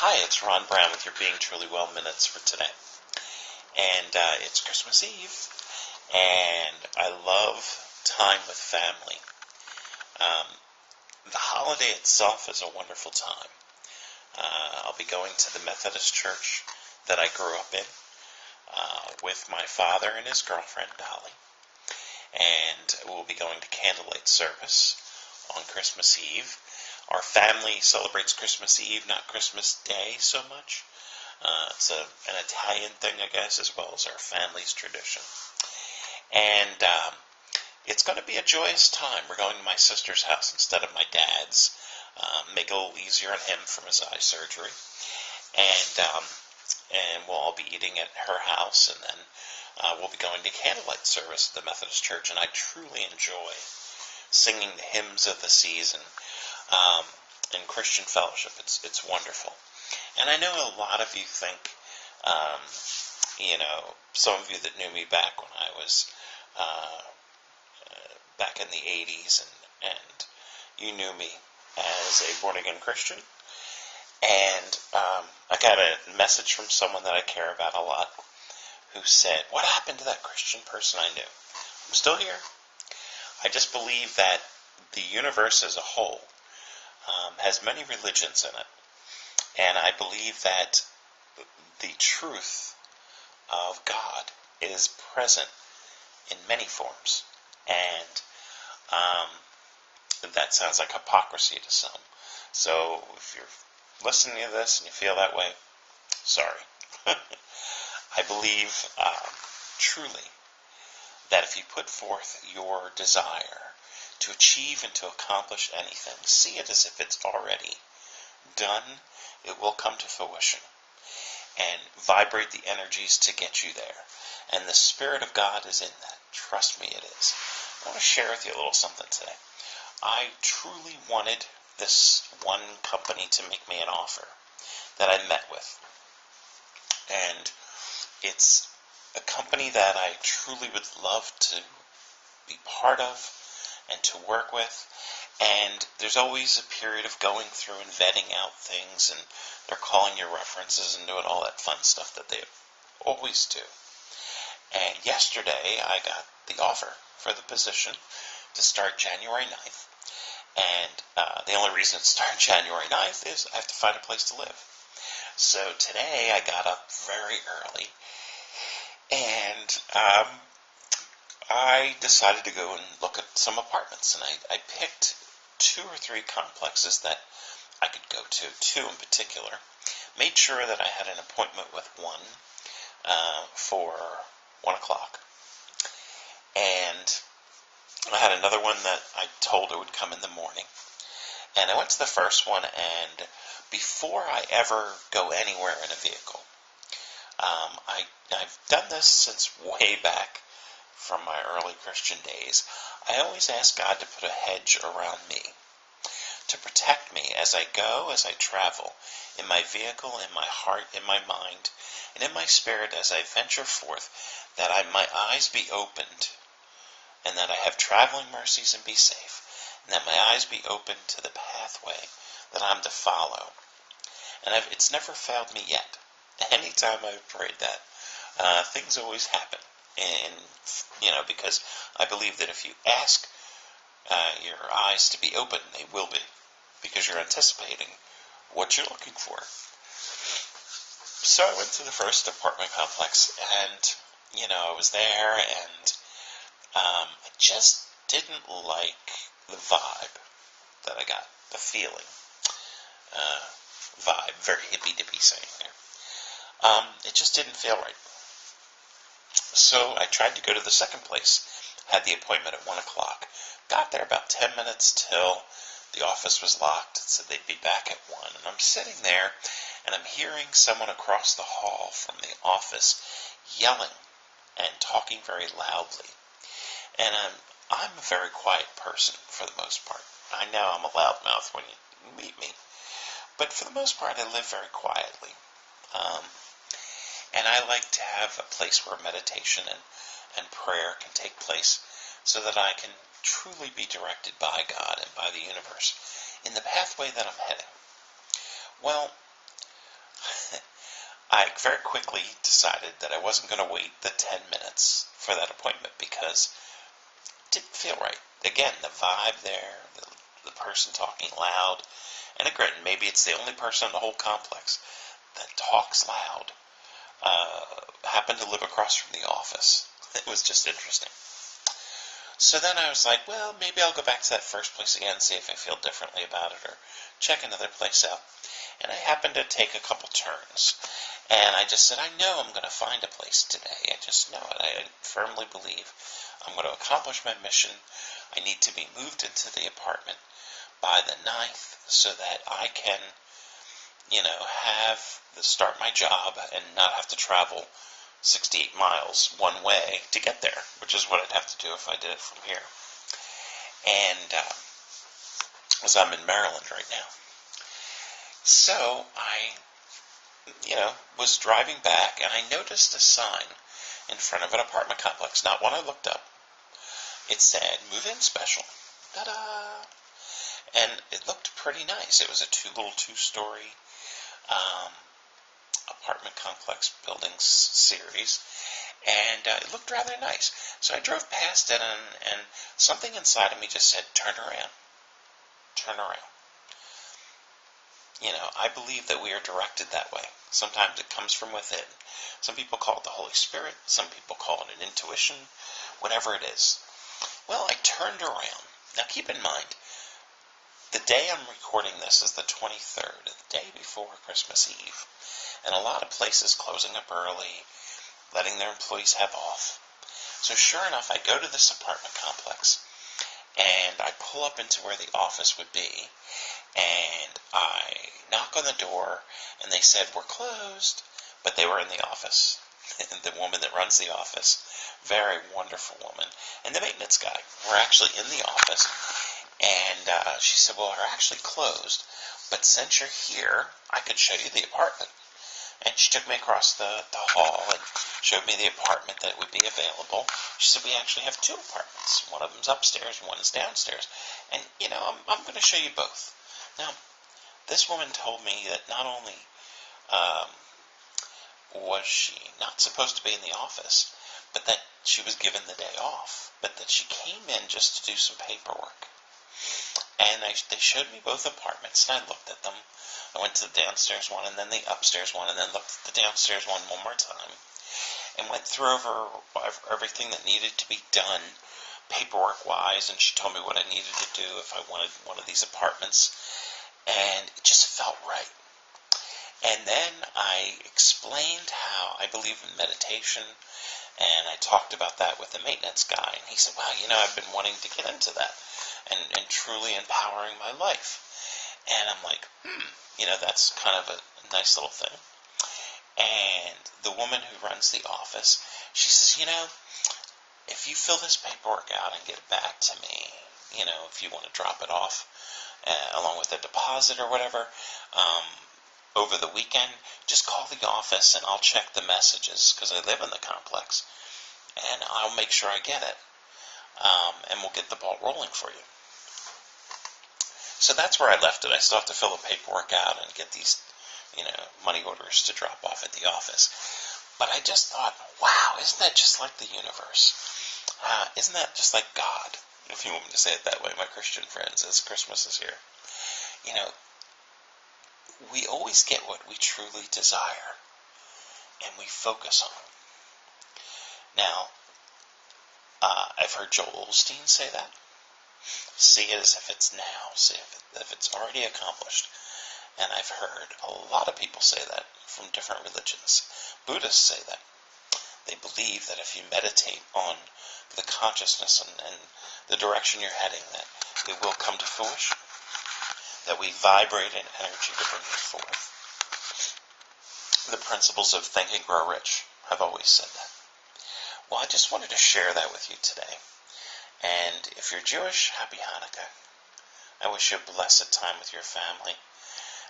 Hi, it's Ron Brown with your Being Truly Well Minutes for today. And it's Christmas Eve, and I love time with family. The holiday itself is a wonderful time. I'll be going to the Methodist church that I grew up in with my father and his girlfriend, Dolly. And we'll be going to candlelight service on Christmas Eve. Our family celebrates Christmas Eve, not Christmas Day so much. It's an Italian thing, I guess, as well as our family's tradition. And it's going to be a joyous time. We're going to my sister's house instead of my dad's. Make it a little easier on him from his eye surgery. And we'll all be eating at her house, and then we'll be going to candlelight service at the Methodist Church, and I truly enjoy singing the hymns of the season in Christian fellowship. It's wonderful. And I know a lot of you think, some of you that knew me back when I was back in the 80s, and you knew me as a born-again Christian. And I got a message from someone that I care about a lot who said, "What happened to that Christian person I knew?" I'm still here. I just believe that the universe as a whole has many religions in it. And I believe that the truth of God is present in many forms. And that sounds like hypocrisy to some. So if you're listening to this and you feel that way, sorry. I believe truly that if you put forth your desire to achieve and to accomplish anything, see it as if it's already done. It will come to fruition and vibrate the energies to get you there. And the Spirit of God is in that. Trust me, it is. I want to share with you a little something today. I truly wanted this one company to make me an offer that I met with. And it's a company that I truly would love to be part of and to work with. And there's always a period of going through and vetting out things, and they're calling your references and doing all that fun stuff that they always do. And yesterday I got the offer for the position to start January 9th. And the only reason it started January 9th is I have to find a place to live. So today I got up very early, and I decided to go and look at some apartments. And I picked 2 or 3 complexes that I could go to, 2 in particular. Made sure that I had an appointment with one for 1 o'clock. And I had another one that I told her would come in the morning. And I went to the first one, and before I ever go anywhere in a vehicle, I've done this since way back from my early Christian days. I always ask God to put a hedge around me, to protect me as I go, as I travel, in my vehicle, in my heart, in my mind, and in my spirit as I venture forth, that my eyes be opened, and that I have traveling mercies and be safe, and that my eyes be open to the pathway that I'm to follow. And it's never failed me yet. Anytime I've prayed that, things always happen. And, because I believe that if you ask your eyes to be open, they will be, because you're anticipating what you're looking for. So I went to the first apartment complex, and, I was there, and I just didn't like the vibe that I got, the feeling. Vibe, very hippy-dippy saying there. It just didn't feel right. So I tried to go to the second place, had the appointment at 1 o'clock. Got there about 10 minutes till the office was locked. It said they'd be back at 1. And I'm sitting there, and I'm hearing someone across the hall from the office yelling and talking very loudly. And I'm a very quiet person for the most part. I know I'm a loudmouth when you meet me. But for the most part, I live very quietly. And I like to have a place where meditation and prayer can take place so that I can truly be directed by God and by the universe in the pathway that I'm heading. Well, I very quickly decided that I wasn't going to wait the 10 minutes for that appointment because it didn't feel right. Again, the vibe there, the person talking loud, and again, maybe it's the only person in the whole complex that talks loud, happened to live across from the office. It was just interesting. So then I was like, well, maybe I'll go back to that first place again and see if I feel differently about it or check another place out. And I happened to take a couple turns. And I just said, I know I'm going to find a place today. I just know it. I firmly believe I'm going to accomplish my mission. I need to be moved into the apartment by the 9th so that I can, start my job and not have to travel 68 miles one way to get there, which is what I'd have to do if I did it from here. And as I'm in Maryland right now. So I, was driving back and I noticed a sign in front of an apartment complex. Not one I looked up. It said, move in special. Ta-da! And it looked pretty nice. It was a little two-story apartment complex buildings series, and it looked rather nice. So I drove past it, and something inside of me just said, turn around. Turn around. I believe that we are directed that way. Sometimes it comes from within. Some people call it the Holy Spirit. Some people call it an intuition. Whatever it is. Well, I turned around. Now keep in mind, the day I'm recording this is the 23rd, the day before Christmas Eve. And a lot of places closing up early, letting their employees have off. So sure enough, I go to this apartment complex, and I pull up into where the office would be, and I knock on the door, and they said, we're closed, but they were in the office. The woman that runs the office, very wonderful woman, and the maintenance guy were actually in the office, and she said, well, we're actually closed, but since you're here, I could show you the apartment. And she took me across the hall and showed me the apartment that would be available. She said, we actually have 2 apartments. One of them's upstairs, one is downstairs. And, I'm going to show you both. Now, this woman told me that not only was she not supposed to be in the office, but that she was given the day off, but that she came in just to do some paperwork. And they showed me both apartments, and I looked at them. I went to the downstairs one, and then the upstairs one, and then looked at the downstairs one more time, and went through over everything that needed to be done, paperwork-wise, and she told me what I needed to do if I wanted one of these apartments, and it just felt right. And then I explained how I believe in meditation, and I talked about that with the maintenance guy, and he said, wow, I've been wanting to get into that, and truly empowering my life. And I'm like, that's kind of a nice little thing. And the woman who runs the office, she says, if you fill this paperwork out and get it back to me, if you want to drop it off along with a deposit or whatever, over the weekend, just call the office and I'll check the messages because I live in the complex, and I'll make sure I get it, and we'll get the ball rolling for you. So that's where I left it. I still have to fill the paperwork out and get these, money orders to drop off at the office. But I just thought, wow, isn't that just like the universe? Isn't that just like God? If you want me to say it that way, my Christian friends, as Christmas is here. We always get what we truly desire, and we focus on it. Now, I've heard Joel Osteen say that. See it as if it's now. See if it's already accomplished. And I've heard a lot of people say that from different religions. Buddhists say that. They believe that if you meditate on the consciousness and the direction you're heading, that it will come to fruition. That we vibrate in energy to bring it forth. The principles of Think and Grow Rich have always said that. Well, I just wanted to share that with you today. And if you're Jewish, Happy Hanukkah. I wish you a blessed time with your family.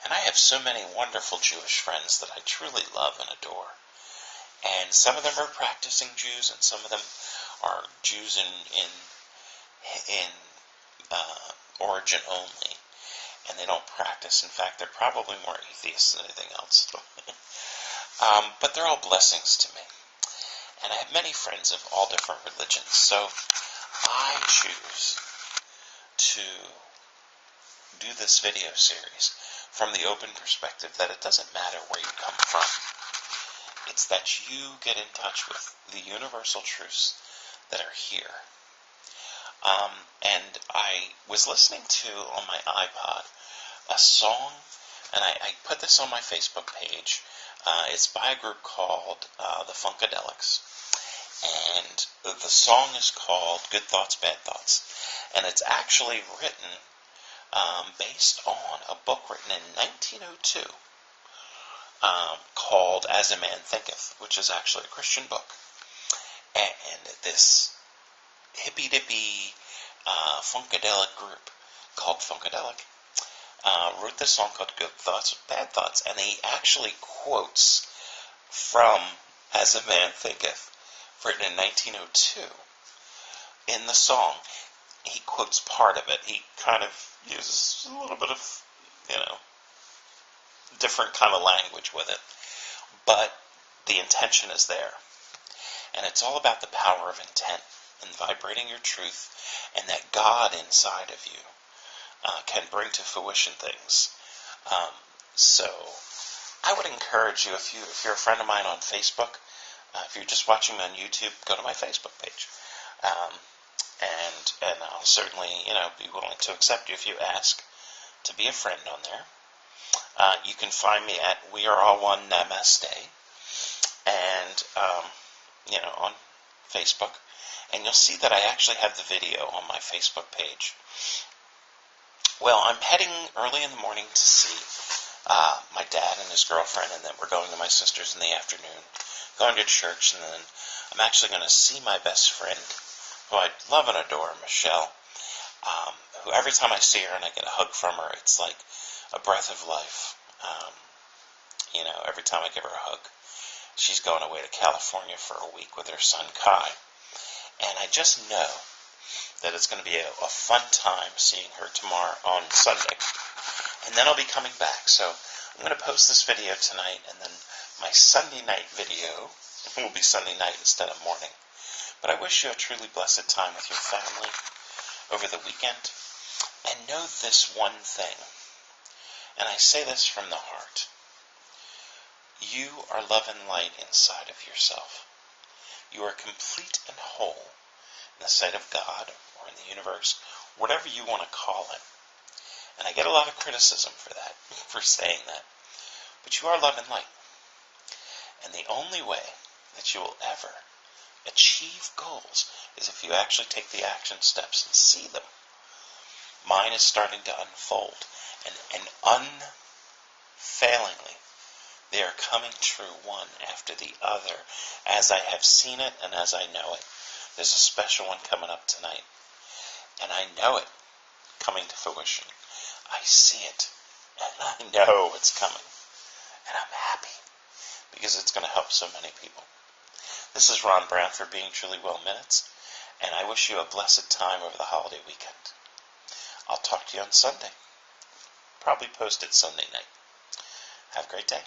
And I have so many wonderful Jewish friends that I truly love and adore. And some of them are practicing Jews, and some of them are Jews in origin only. And they don't practice. In fact, they're probably more atheists than anything else. but they're all blessings to me. And I have many friends of all different religions, so I choose to do this video series from the open perspective that it doesn't matter where you come from. It's that you get in touch with the universal truths that are here. And I was listening to, on my iPod, a song, and I put this on my Facebook page. It's by a group called the Funkadelics, and the song is called Good Thoughts, Bad Thoughts, and it's actually written based on a book written in 1902 called As a Man Thinketh, which is actually a Christian book. And this hippy-dippy Funkadelic group called Funkadelic wrote this song called Good Thoughts, Bad Thoughts, and he actually quotes from As a Man Thinketh, written in 1902. In the song, he quotes part of it. He kind of uses a little bit of, different kind of language with it. But the intention is there. And it's all about the power of intent and vibrating your truth, and that God inside of you can bring to fruition things. So I would encourage you, if you're a friend of mine on Facebook, if you're just watching me on YouTube, go to my Facebook page. And I'll certainly, be willing to accept you if you ask to be a friend on there. You can find me at We Are All One Namaste, and on Facebook, and you'll see that I actually have the video on my Facebook page. Well, I'm heading early in the morning to see my dad and his girlfriend, and then we're going to my sister's in the afternoon, going to church, and then I'm actually going to see my best friend, who I love and adore, Michelle, who every time I see her and I get a hug from her, it's like a breath of life. Every time I give her a hug. She's going away to California for a week with her son Kai, and I just know that it's going to be a fun time seeing her tomorrow on Sunday, and then I'll be coming back. So I'm going to post this video tonight, and then my Sunday night video will be Sunday night instead of morning. But I wish you a truly blessed time with your family over the weekend, and know this one thing, and I say this from the heart. You are love and light inside of yourself. You are complete and whole in the sight of God or in the universe, whatever you want to call it. And I get a lot of criticism for that, for saying that. But you are love and light. And the only way that you will ever achieve goals is if you actually take the action steps and see them. Mine is starting to unfold, and unfailingly, they are coming true one after the other as I have seen it and as I know it. There's a special one coming up tonight, and I know it coming to fruition. I see it, and I know it's coming, and I'm happy because it's going to help so many people. This is Ron Brown for Being Truly Well Minutes, and I wish you a blessed time over the holiday weekend. I'll talk to you on Sunday. Probably post it Sunday night. Have a great day.